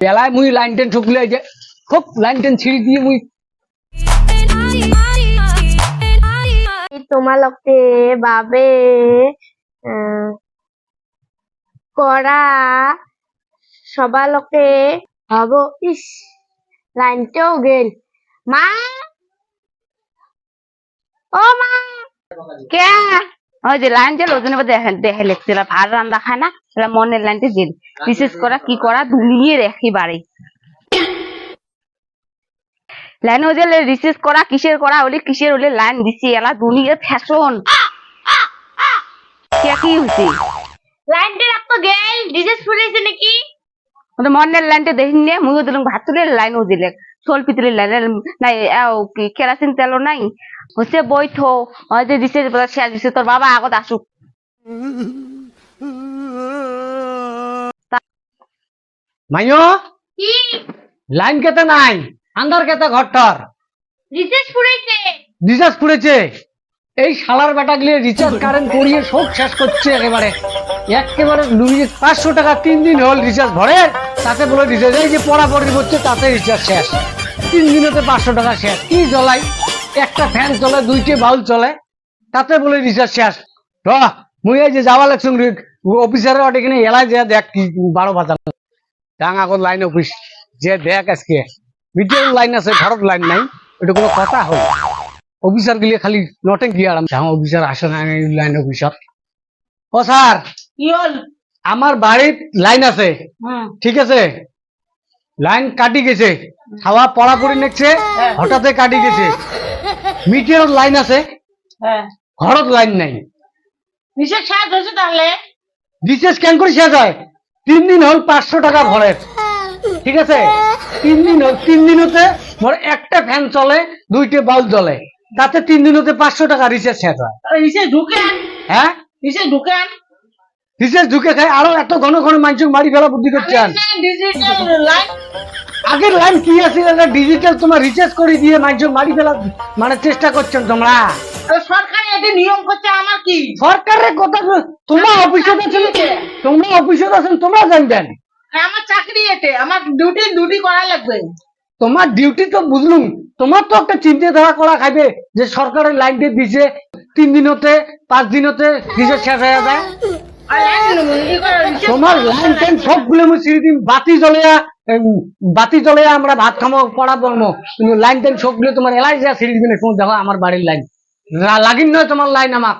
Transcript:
বেলায় মুই line ten ঠুকলে যে খুব লাইন টেন ছিঁড়ি দিয়ে মুই তোমালোকে বাবে করা সবালোকে হব ইস লাইনটাও গেল মা ও মা কে ওই যে লাইন জেল ওজনে দেখে লেগছিল ভাত রান্না খায় না সেটা মনের লাইনটা জেল বিশেষ করা কি করা দুলিয়ে রেখি বাড়ি লাইন ওজেলে রিসেস করা কিসের করা হলে কিসের হলে লাইন দিছি এলা দুনিয়া ফ্যাশন কে কি হইছে লাইনটা রাখতো গেল ডিজেস ফুরেছে নাকি ওটা মনের লাইনটা দেখিন নে মুইও দিলাম ভাত তুলে লাইন ও দিলে সোল পিতলের লাইন নাই কি কেরাসিন তেলও নাই হচ্ছে বইথো হয়তো দিছে শেষ দিছে তোর বাবা আগত আসুক মাইও কি লাইন কেতে নাই আন্ধার কেতে ঘরটার ডিজেস ফুরেছে রিচার্জ করেছে এই শালার বেটা গিয়ে রিচার্জ কারেন্ট করিয়ে সব শেষ করছে একেবারে 500 টাকা 3 দিন হল রিচার্জ ভরে তাতে বলে রিচার্জ এই যে পড়াপড়ি করছে তাতে রিচার্জ শেষ 3 দিনেতে 500 টাকা শেষ কি জ্বলাই একটা ফ্যান চলে 2টে বাউল চলে তাতে বলে রিচার্জ শেষ মুই এই যে যাওয়া লাগছে অফিসারের ওটা কিনে এলাই যে দেখ কি 12 বাজার ডাঙা আগত লাইন অফিস যে দেখ আজকে ভিডিও লাইন আছে ঘরত লাইন নাই এটা কোনো কথা হল অফিসার গিয়ে খালি নটে গিয়ে আরাম অফিসার আসে না লাইন অফিসার ও স্যার কি হল আমার বাড়ির লাইন আছে ঠিক আছে লাইন কাটি গেছে হাওয়া পড়াপড়ি নেছে হঠাৎ কাটি গেছে মিটার লাইন আছে ঘরত লাইন নাই নিশ্চয় শেষ হয়েছে তাহলে বিশেষ কেন করে শেষ হয় 3 দিন হল 500 টাকা ভরে ঠিক আছে 3 দিন হল 3 দিনতে মোর একটা ফ্যান চলে 2টে বাল্ব জ্বলে তাতে 3 দিনতে 500 টাকা রিচার্জ শেষ হয় নিশ্চয় ঢুকেন হ্যাঁ নিশ্চয় ঢুকেন রিচার্জ ঢুকে খায় আরো এত ঘন ঘন মানুষ মারি ফেলা বুদ্ধি করছেন ডিজিটাল লাইন আগের লাইন কি আছে ডিজিটাল তোমার রিচার্জ করে দিয়ে মানুষ মারি ফেলা মানে চেষ্টা করছেন তোমরা সরকার এটি নিয়ম করছে আমার কি সরকারের কথা তোমরা অফিসে আছেন তোমরা অফিসে আছেন তোমরা জানবেন আমার চাকরি এতে আমার ডিউটি করা লাগবে তোমার ডিউটি তো বুঝলুম তোমার তো একটা চিন্তাধারা করা খাইবে যে সরকারের লাইন দিয়ে দিছে 3 দিনতে 5 দিনতে রিচার্জ শেষ হয়ে যায় তোমার লাইন টাইম সবগুলো আমি ছিঁড়ে দিন বাতি জ্বলে আমরা ভাত খামো পড়া বলবো কিন্তু লাইন টাইম সবগুলো তোমার এলাই যা ছিঁড়ে দিবে না দেখো আমার বাড়ির লাইন লাগিন নয় তোমার লাইন আমার